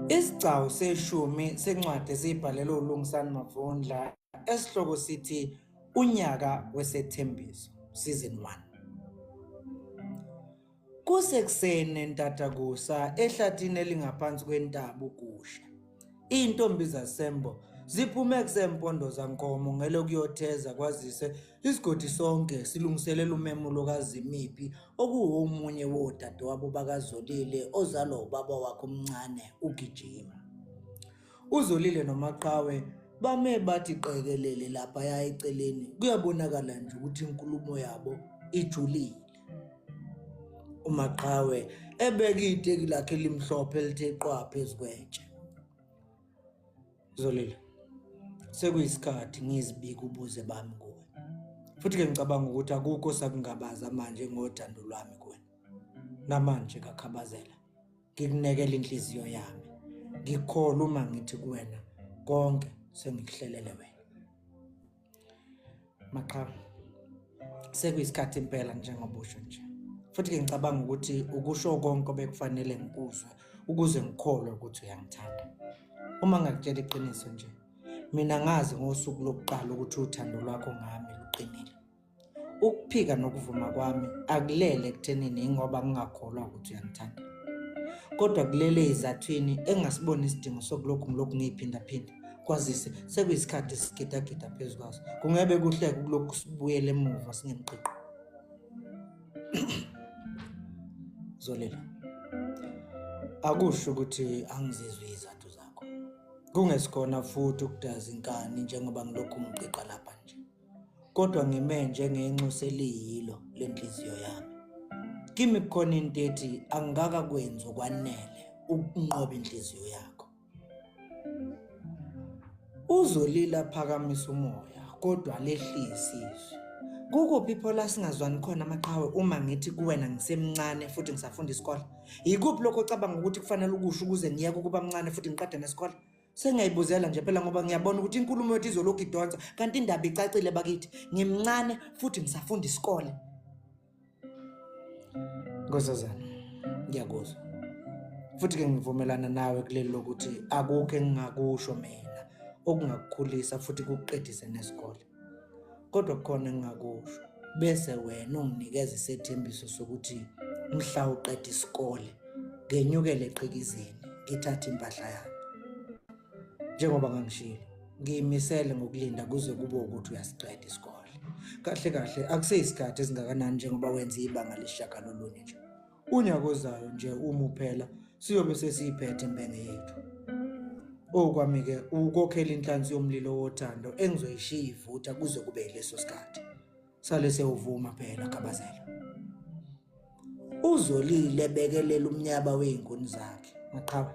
Isigcawu seshumi sencwadi esiyibhalelwe uLungisani Mavundla esihloko sithi Unyaka Wesethembiso Season 1. Kusekuseni entatakusa ehlathini elingaphansi kwentaba uGusha. Intombi zaSembo ziphume kusempondo zankomo ngelokuyotheza kwazise isigodi sonke silungiselela umemulo kaZimiphi okuwomunye wodadewabo bakaZolile ozalwa ubaba wakhe omncane uGijima. uZolile noMaqhawe bame bathi qekelele lapha eceleni kuyabonakala nje ukuthi inkulumo yabo ijulile. uMaqhawe ebeka iteki lakhe limhlophe elithe qwa phezukwetshe. Zolile, sekuyisikhathi ngizibika ubuze bami kuwe. Futhi ke ngicabanga ukuthi akukho sakungabaza manje ngothando lwami kuwena. Namanje kakhabazela. Ngikunekela inhliziyo yami. Ngikholwa uma ngithi kuwena konke sengikuhlelele wena. Maqhawe, sekuyisikhathi impela njengoba usho nje. Futhi ke ngicabanga ukuthi ukusho konke obekufanele ngikuzwe ukuze ngikholwe ukuthi uyangithanda. Uma ngakutshela iqiniso nje, mina ngazi ngosuku lokuqala ukuthi uthando lwakho ngami luqinile. Ukuphika nokuvuma kwami akulele ekuthenini ingoba ngingakholwa ukuthi uyangithanda. Kodwa kulele izathini engasiboni isidingo sokulokhu ngiyiphinda-phinda. Kwazise sekuyisikhathi sigida-gida phezu kwaso. Kungebe kuhleke kulokhu sibuyele emuva singemqiqo. Zolile, akusho ukuthi angizizwe izathu zakho. Kungesikhona futhi ukudaza inkani njengoba ngilokhu ngiqiqa lapha nje. Kodwa ngime njengenxusa eliyilo lenhliziyo yami. Kimi kukhona into ethi angikakakwenzi okwanele ukunqoba inhliziyo yakho. uZolile aphakamisa umoya kodwa lehlisa izwi. Kukuphi iphola singazwani khona Maqhawe uma ngithi kuwena ngisemncane futhi ngisafunda isikole? Yikuphi lokho ocabanga ukuthi kufanele ukusho ukuze ngiyeke ukuba mncane futhi ngiqede nesikole? Sengiyayibuzela nje phela ngoba ngiyabona ukuthi inkulumo yethu izolokhu idonsa kanti indaba icacile bakithi. Ngimncane futhi ngisafunda isikole. Nkosazana, ngiyakuzwa. Futhi ke ngivumelana nawe kuleli lokuthi akukho engingakusho mina okungakukhulisa futhi kukuqedise nesikole. Kodwa kukhona engingakusho bese wena unginikeza isethembiso sokuthi mhla uqeda isikole ngenyukele eqhikizini ngithathe impahla yami. Njengoba ngangishilo, ngiyimisele ngokulinda kuze kube ukuthi uyasiqeda isikole. Kahle kahle akuseyisikhathi esingakanani njengoba wenza ibanga lesishagalolunye nje. Unyaka ozayo nje uma uphela siyobe sesiyiphethe impenge yethu. Okwami ke ukukhokhela inhlansi yomlilo wothando engizoyishiya ivutha kuze kube yileso sikhathi. Sale sewuvuma phela Khabazela. uZolile bekelela umnyaba weinkuni zakhe. Maqhawe,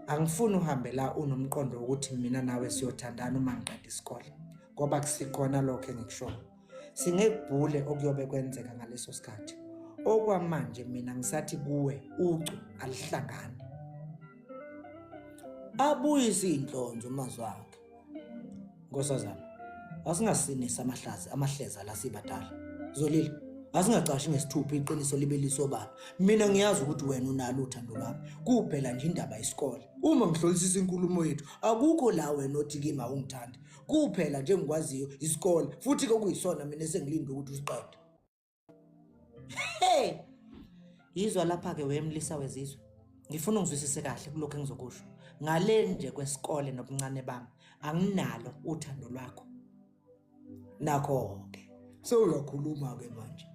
angifuni uhambe la unomqondo ukuthi mina nawe siyothandana uma ngiqeda isikole ngoba kusikhona lokho engikushoyo. Singekubhule okuyobe kwenzeka ngaleso sikhathi. Okwamanje mina ngisathi kuwe ucu alihlangane. Abuyise inhlonzo umazwi wakhe. Nkosazana, asingasinisa amahleza la sibadala. Zolile, asingacashi ngesithupha iqiniso libe lisobala. Mina ngiyazi ukuthi wena unalo uthando lwami. Kuphela nje indaba yesikole. Uma ngihlolisisa inkulumo yethu, akukho la wena othi kimi awungithandi. Kuphela nje ngikwaziyo isikole futhi kokuyisona mina esengilinda ukuthi usiqede. Hey! Yizwa lapha ke wemlisa wezizwe. Ngifuna ungizwisise kahle kulokho engizokusho. Ngale nje kwesikole nobuncane bami, anginalo uthando lwakho. Nakho-ke, sewuyakhuluma-ke manje.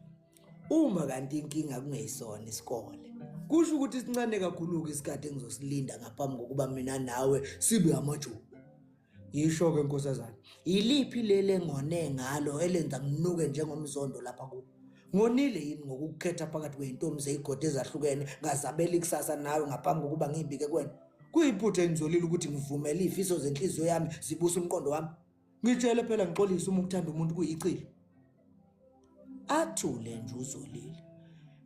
Uma kanti inkinga kungeyisona isikole, kusho ukuthi isincane kakhulu-ke isikhathi engizosilinda ngaphambi kokuba mina nawe sibe amajuba. Yisho-ke nkosazana, yiliphi leli engone ngalo elenza nginuke njengomzondo lapha kubo? Ngonile yini ngokukhetha phakathi kwey'ntombi zey'godi ezahlukene ngazabela ikusasa nawe ngaphambi kokuba ngiyibike kuwena? Kuyiphutha engizolile ukuthi ngivumele iy'fiso zenhliziyo yami zibuse umqondo wami. Ngitshele phela ngixolisa uma ukuthanda umuntu kuyichile. Athule nje uZolile.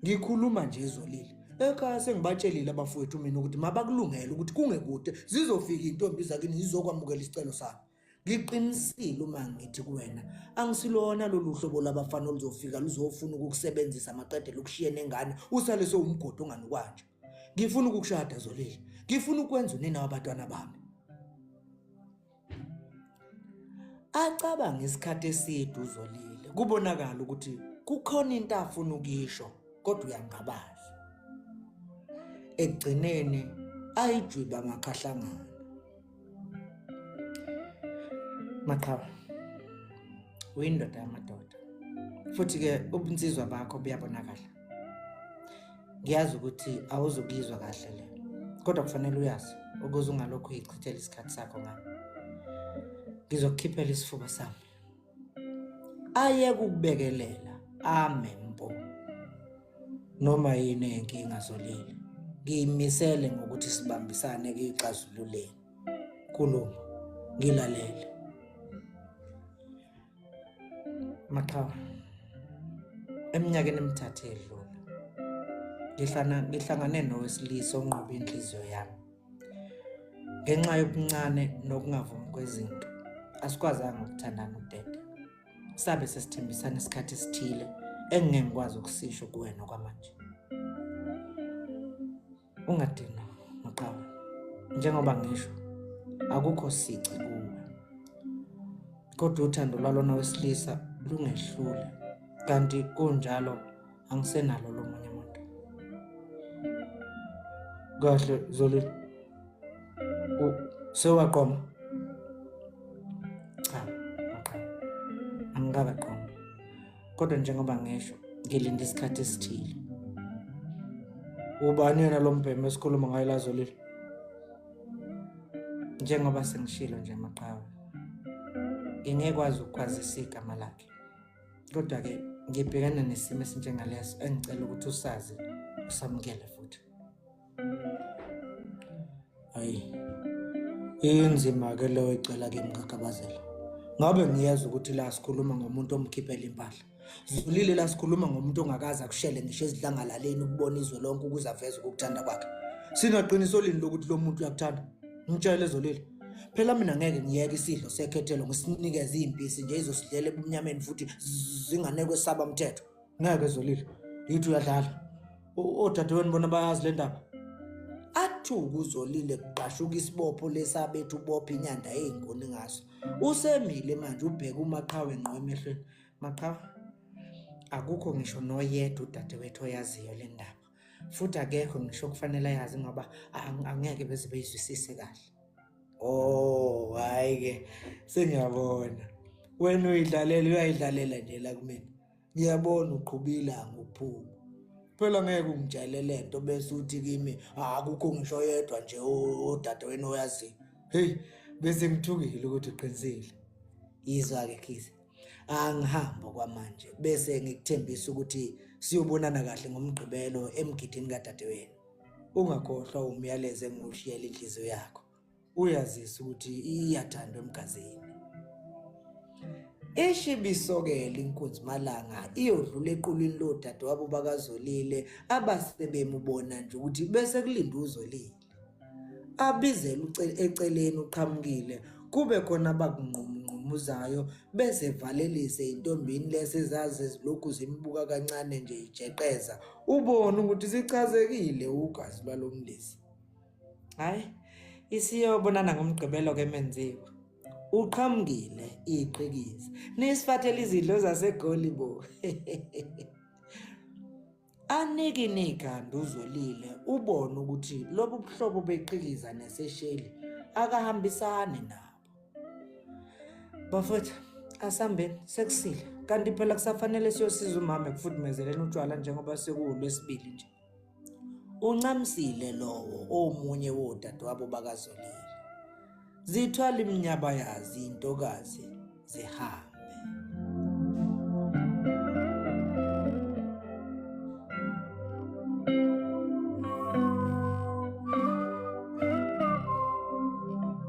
Ngikhuluma nje Zolile. Ekhaya sengibatshelile abafowethu mina ukuthi mabakulungele ukuthi kungekude zizofika iy'ntombi zakini zizokwamukela isicelo sami. Ngiqinisile uma ngithi kuwena angisilona lolu hlobo labafana oluzofika luzofuna ukukusebenzisa amaqedela ukushiya nengane usale sowumgodi onganukwanje. ngifuna ukukushada Zolile, ngifuna ukwenza unina wabantwana bami. Acabanga isikhathi eside uZolile, kubonakala ukuthi kukhona into afuna ukisho kodwa uyangabaza. Ekugcineni ayijwiba amakhahlangana. Maqhawe, uyindoda yamadoda, futhi-ke ubunsizwa bakho buyabonakala. Ngiyazi ukuthi awuzukizwa kahle le, kodwa kufanele uyazi ukuze ungalokhu uyichithela isikhathi sakho ngami. Ngizokukhiphela isifuba sami, ayeke ukubekelela amempo noma yini enkinga Zolile. Ngiyimisele ngokuthi sibambisane kuyixazululeni. Khuluma, ngilalele. Maqhawe, eminyakeni emithathu edlule ngihlangane nowesilisa onqoba inhliziyo yami. Ngenxa yobuncane nokungavumi kwezinto, asikwazanga ukuthandana uDede. Sabe sesithembisana isikhathi esithile engeke ngikwazi ukusisho kuwena kwamanje. Ungadinwa Maqhawe, njengoba ngisho akukho sici kuwe, kodwa uthando lwalona wesilisa lungehlule, kanti kunjalo angisenalo lomunye umuntu. Kahle Zolile, sewaqoma? Cha, Maqhawe, angikaqoma, kodwa njengoba ngisho ngilinda isikhathi esithile. Ubani yena lo mbhemu esikhuluma ngayo la Zolile? Njengoba sengishilo nje Maqhawe, ngingekwazi ukukwazisa igama lakhe, kodwa-ke ngibhekana nesimo esinjengaleso engicela ukuthi usazi usamukele futhi. Hayi, inzima-ke leyo icela kimi kakabazela. Ngabe ngiyazi ukuthi la sikhuluma ngomuntu omkhiphela impahla. Zolile la sikhuluma ngomuntu ongakaza kushele ngisho ezidlangalaleni ukubona izwe lonke ukuze aveze ukukuthanda kwakhe. Sinaqiniso lini lokuthi lo muntu uyakuthanda? Ngitshele Zolile, phela mina ngeke ngiyeke isidlo sekhethelo ngisinikeze impisi nje izosidlela ebumnyameni futhi zinganekwe saba umthetho. Ngeke Zolile, yithi uyadlala. Odadewenu bona bayazi le ndaba. Athuka uZolile kuqashuka isibopho lesabethu ubopha inyanda ey'nkuni ngaso. Usemile manje ubheka uMaqhawe ngqo emehlweni. Maqhawe, akukho ngisho noyedwa udadewethu oyaziyo le ndaba, futhi akekho ngisho kufanele ayazi ngoba angeke beze beyizwisise kahle. Oh, hayi-ke sengiyabona wena uyayidlalela nje la kumina. Ngiyabona uqhuba ilanga ukuphuma. Phela ngeke ungitshele lento bese uthi kimi akukho ngisho yedwa nje odadewenu oyaziyo. Hey, bese ngithukile ukuthi uqinisile. Yizwa-ke Khize, angihamba kwamanje bese ngikuthembisa ukuthi siyobonana kahle ngomgqibelo emgidini kadadewenu. Ungakhohlwa umyalezo engiwushiyela inhliziyo yakho, uyazisa ukuthi iyathandwa emgazini. Eshibiso-ke inkunzi malanga iyodlula equlwini lodadewabo bakaZolile abasebemubona nje ukuthi bese kulinda uZolile abizele eceleni uqhamukile, kube khona abakunqumuzayo bese valelise intombini lesezazi ezilokhu zimbuka kancane nje ijeqeza, ubone ukuthi sichazekile ugazi lwalomlisi. Hayi, isiyobonana ngomgqibelo ke menziwa. Uqhamukile iqhikiza nisifathela izidlo zaseGolibo. Anike nekhanda uZolile ubone ukuthi lobu buhlobo beqhikiza nesesheli akahambisani nabo. Bafethu, asambeni sekusile, kanti phela kusafanele siyosiza umama ekufudumezele utshwala njengoba sekuwuLwesibili nje. Uncamisile lowo omunye wodadewabo bakaZolile. Zithwala iminyaba yazi intokazi zihamba.